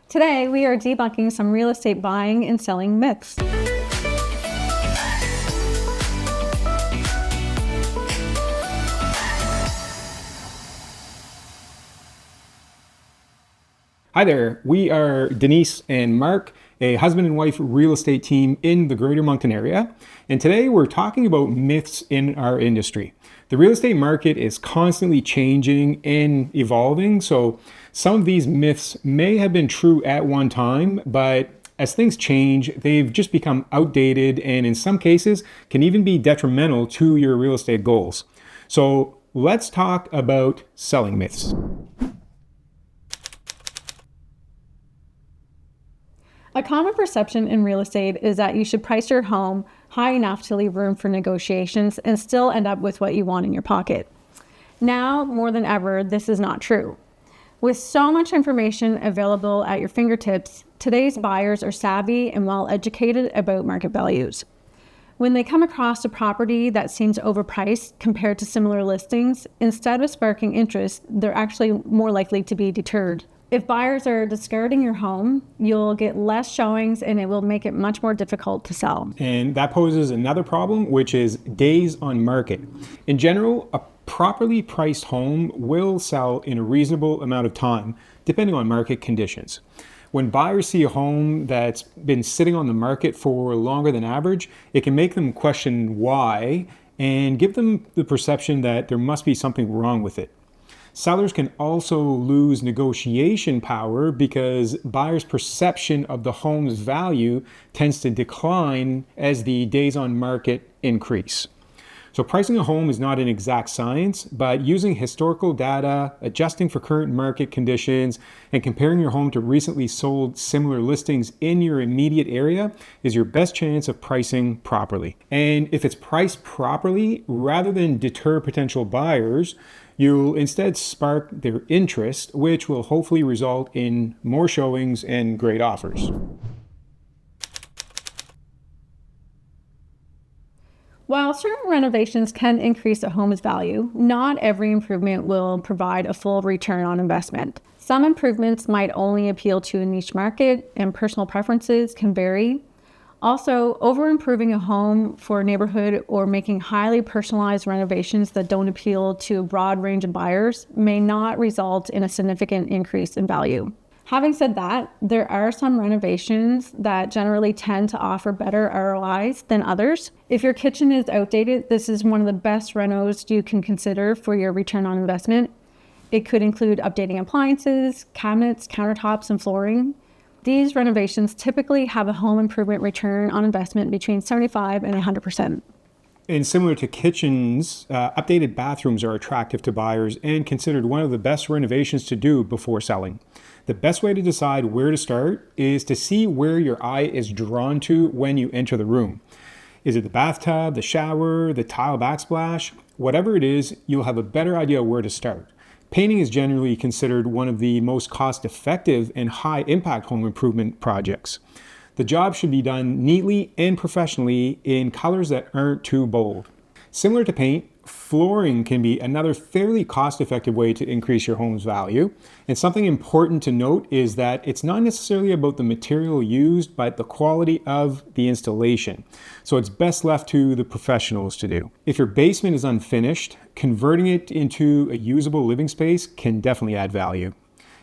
Today, we are debunking some real estate buying and selling myths. Hi there, we are Denise and Marc, a husband and wife real estate team in the Greater Moncton area. And today we're talking about myths in our industry. The real estate market is constantly changing and evolving, so some of these myths may have been true at one time, but as things change, they've just become outdated and in some cases can even be detrimental to your real estate goals. So let's talk about selling myths. A common perception in real estate is that you should price your home high enough to leave room for negotiations and still end up with what you want in your pocket. Now, more than ever, this is not true. With so much information available at your fingertips, today's buyers are savvy and well educated about market values. When they come across a property that seems overpriced compared to similar listings, instead of sparking interest, they're actually more likely to be deterred. If buyers are discarding your home, you'll get less showings and it will make it much more difficult to sell. And that poses another problem, which is days on market. In general, a properly priced home will sell in a reasonable amount of time, depending on market conditions. When buyers see a home that's been sitting on the market for longer than average, it can make them question why and give them the perception that there must be something wrong with it. Sellers can also lose negotiation power because buyers' perception of the home's value tends to decline as the days on market increase. So pricing a home is not an exact science, but using historical data, adjusting for current market conditions, and comparing your home to recently sold similar listings in your immediate area is your best chance of pricing properly. And if it's priced properly, rather than deter potential buyers, you'll instead spark their interest, which will hopefully result in more showings and great offers. While certain renovations can increase a home's value, not every improvement will provide a full return on investment. Some improvements might only appeal to a niche market, and personal preferences can vary. Also, over-improving a home for a neighborhood or making highly personalized renovations that don't appeal to a broad range of buyers may not result in a significant increase in value. Having said that, there are some renovations that generally tend to offer better ROIs than others. If your kitchen is outdated, this is one of the best renos you can consider for your return on investment. It could include updating appliances, cabinets, countertops, and flooring. These renovations typically have a home improvement return on investment between 75 and 100%. And similar to kitchens, updated bathrooms are attractive to buyers and considered one of the best renovations to do before selling. The best way to decide where to start is to see where your eye is drawn to when you enter the room. Is it the bathtub, the shower, the tile backsplash? Whatever it is, you'll have a better idea where to start. Painting is generally considered one of the most cost-effective and high-impact home improvement projects. The job should be done neatly and professionally in colors that aren't too bold. Similar to paint, flooring can be another fairly cost-effective way to increase your home's value. And something important to note is that it's not necessarily about the material used, but the quality of the installation. So it's best left to the professionals to do. If your basement is unfinished, converting it into a usable living space can definitely add value.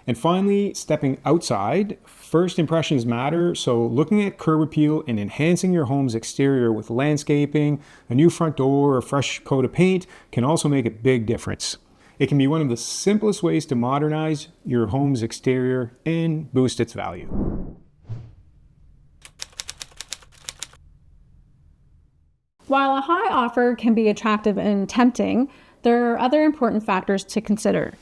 And finally, stepping outside, first impressions matter, so looking at curb appeal and enhancing your home's exterior with landscaping, a new front door, or a fresh coat of paint can also make a big difference. It can be one of the simplest ways to modernize your home's exterior and boost its value. While a high offer can be attractive and tempting, there are other important factors to consider.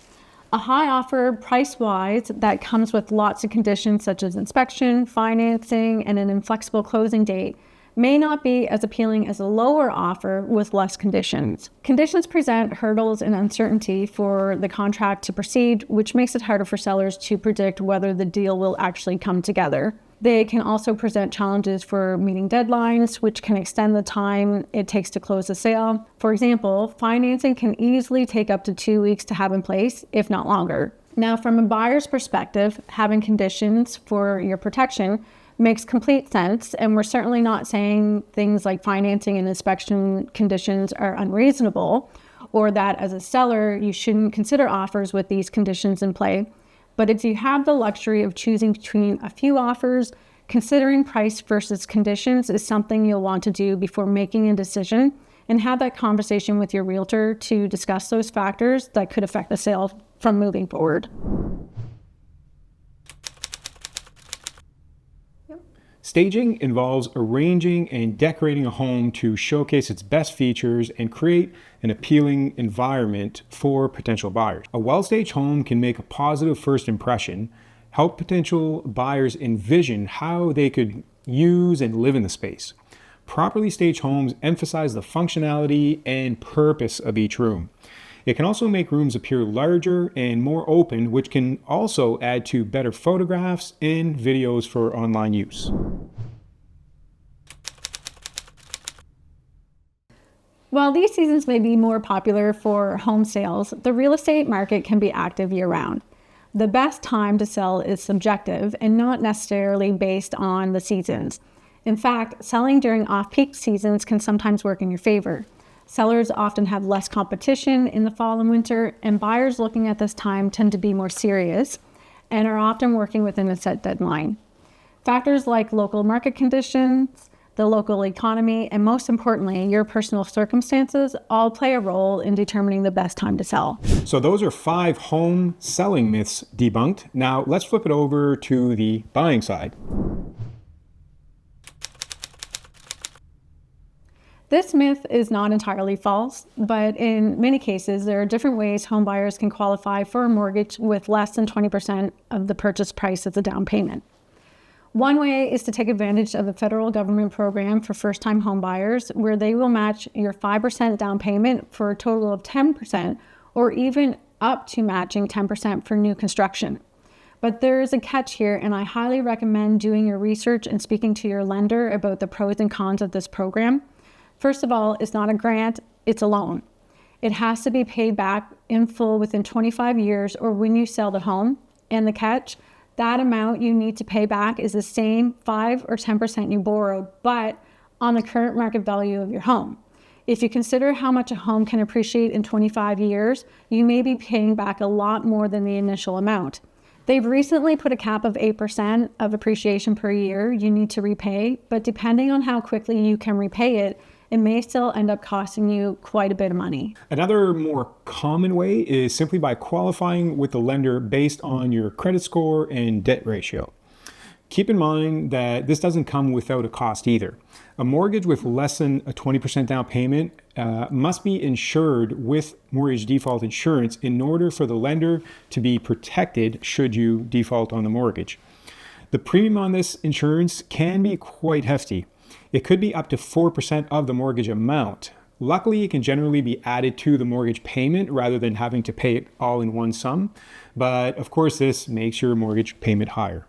A high offer, price-wise, that comes with lots of conditions such as inspection, financing, and an inflexible closing date may not be as appealing as a lower offer with less conditions. Conditions present hurdles and uncertainty for the contract to proceed, which makes it harder for sellers to predict whether the deal will actually come together. They can also present challenges for meeting deadlines, which can extend the time it takes to close the sale. For example, financing can easily take up to 2 weeks to have in place, if not longer. Now, from a buyer's perspective, having conditions for your protection makes complete sense, and we're certainly not saying things like financing and inspection conditions are unreasonable, or that as a seller, you shouldn't consider offers with these conditions in play. But if you have the luxury of choosing between a few offers, considering price versus conditions is something you'll want to do before making a decision, and have that conversation with your realtor to discuss those factors that could affect the sale from moving forward. Staging involves arranging and decorating a home to showcase its best features and create an appealing environment for potential buyers. A well-staged home can make a positive first impression, help potential buyers envision how they could use and live in the space. Properly staged homes emphasize the functionality and purpose of each room. It can also make rooms appear larger and more open, which can also add to better photographs and videos for online use. While these seasons may be more popular for home sales, the real estate market can be active year-round. The best time to sell is subjective and not necessarily based on the seasons. In fact, selling during off-peak seasons can sometimes work in your favor. Sellers often have less competition in the fall and winter, and buyers looking at this time tend to be more serious and are often working within a set deadline. Factors like local market conditions, the local economy, and most importantly, your personal circumstances all play a role in determining the best time to sell. So those are 5 home selling myths debunked. Now let's flip it over to the buying side. This myth is not entirely false, but in many cases, there are different ways home buyers can qualify for a mortgage with less than 20% of the purchase price as a down payment. One way is to take advantage of the federal government program for first-time home buyers, where they will match your 5% down payment for a total of 10%, or even up to matching 10% for new construction. But there is a catch here, and I highly recommend doing your research and speaking to your lender about the pros and cons of this program. First of all, it's not a grant, it's a loan. It has to be paid back in full within 25 years or when you sell the home. And the catch, that amount you need to pay back is the same 5 or 10% you borrowed, but on the current market value of your home. If you consider how much a home can appreciate in 25 years, you may be paying back a lot more than the initial amount. They've recently put a cap of 8% of appreciation per year you need to repay, but depending on how quickly you can repay it, it may still end up costing you quite a bit of money. Another more common way is simply by qualifying with the lender based on your credit score and debt ratio. Keep in mind that this doesn't come without a cost either. A mortgage with less than a 20% down payment must be insured with mortgage default insurance in order for the lender to be protected should you default on the mortgage. The premium on this insurance can be quite hefty. It could be up to 4% of the mortgage amount. Luckily, it can generally be added to the mortgage payment rather than having to pay it all in one sum. But of course, this makes your mortgage payment higher.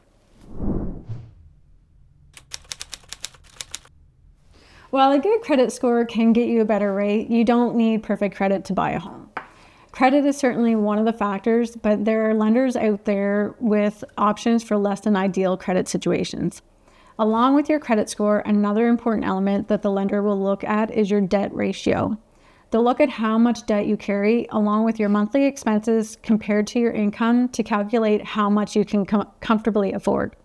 While a good credit score can get you a better rate, you don't need perfect credit to buy a home. Credit is certainly one of the factors, but there are lenders out there with options for less than ideal credit situations. Along with your credit score, another important element that the lender will look at is your debt ratio. They'll look at how much debt you carry along with your monthly expenses compared to your income to calculate how much you can comfortably afford.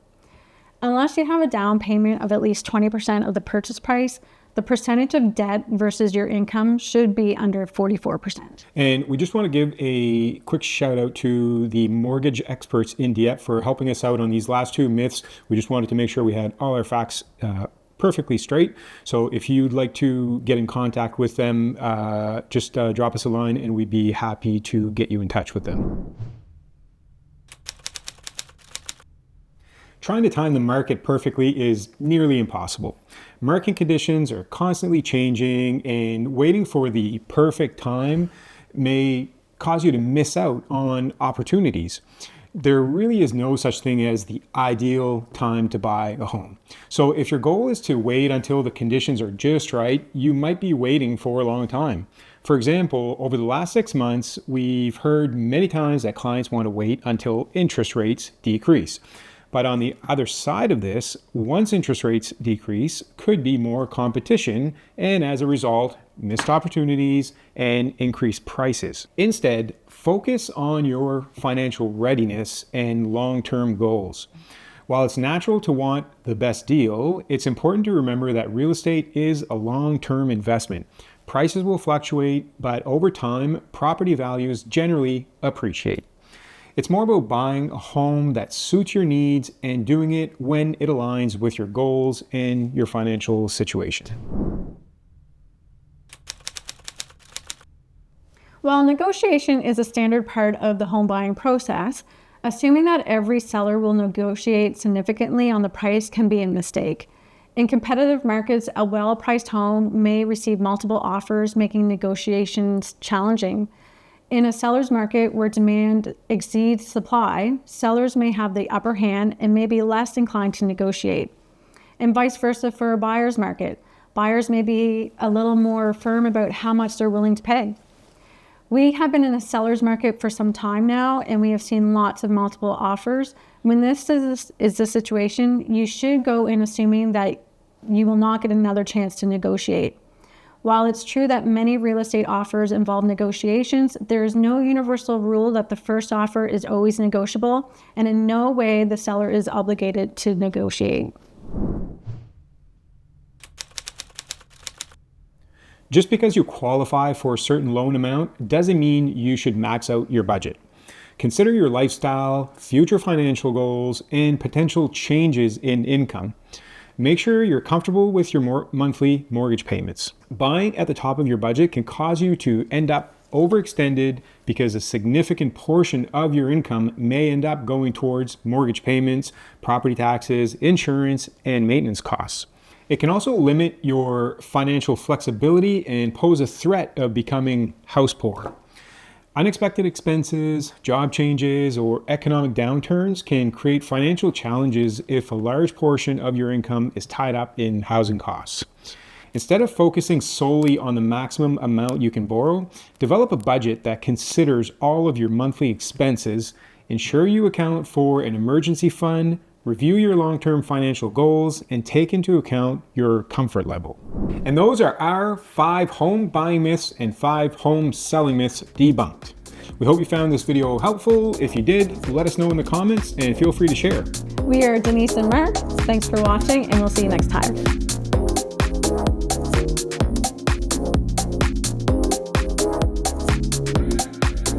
Unless you have a down payment of at least 20% of the purchase price, the percentage of debt versus your income should be under 44%. And we just want to give a quick shout out to the mortgage experts in Dieppe for helping us out on these last 2 myths. We just wanted to make sure we had all our facts perfectly straight. So if you'd like to get in contact with them, just drop us a line and we'd be happy to get you in touch with them. Trying to time the market perfectly is nearly impossible. Market conditions are constantly changing, and waiting for the perfect time may cause you to miss out on opportunities. There really is no such thing as the ideal time to buy a home. So if your goal is to wait until the conditions are just right, you might be waiting for a long time. For example, over the last 6 months, we've heard many times that clients want to wait until interest rates decrease. But on the other side of this, once interest rates decrease, could be more competition, and as a result, missed opportunities and increased prices. Instead, focus on your financial readiness and long-term goals. While it's natural to want the best deal, it's important to remember that real estate is a long-term investment. Prices will fluctuate, but over time, property values generally appreciate. It's more about buying a home that suits your needs and doing it when it aligns with your goals and your financial situation. While negotiation is a standard part of the home buying process, assuming that every seller will negotiate significantly on the price can be a mistake. In competitive markets, a well-priced home may receive multiple offers, making negotiations challenging. In a seller's market where demand exceeds supply, sellers may have the upper hand and may be less inclined to negotiate. And vice versa for a buyer's market. Buyers may be a little more firm about how much they're willing to pay. We have been in a seller's market for some time now, and we have seen lots of multiple offers. When this is the situation, you should go in assuming that you will not get another chance to negotiate. While it's true that many real estate offers involve negotiations, there is no universal rule that the first offer is always negotiable, and in no way the seller is obligated to negotiate. Just because you qualify for a certain loan amount doesn't mean you should max out your budget. Consider your lifestyle, future financial goals, and potential changes in income. Make sure you're comfortable with your monthly mortgage payments. Buying at the top of your budget can cause you to end up overextended because a significant portion of your income may end up going towards mortgage payments, property taxes, insurance, and maintenance costs. It can also limit your financial flexibility and pose a threat of becoming house poor. Unexpected expenses, job changes, or economic downturns can create financial challenges if a large portion of your income is tied up in housing costs. Instead of focusing solely on the maximum amount you can borrow, develop a budget that considers all of your monthly expenses, ensure you account for an emergency fund, review your long-term financial goals, and take into account your comfort level. And those are our 5 home buying myths and 5 home selling myths debunked. We hope you found this video helpful. If you did, let us know in the comments and feel free to share. We are Denise and Marc. Thanks for watching, and we'll see you next time.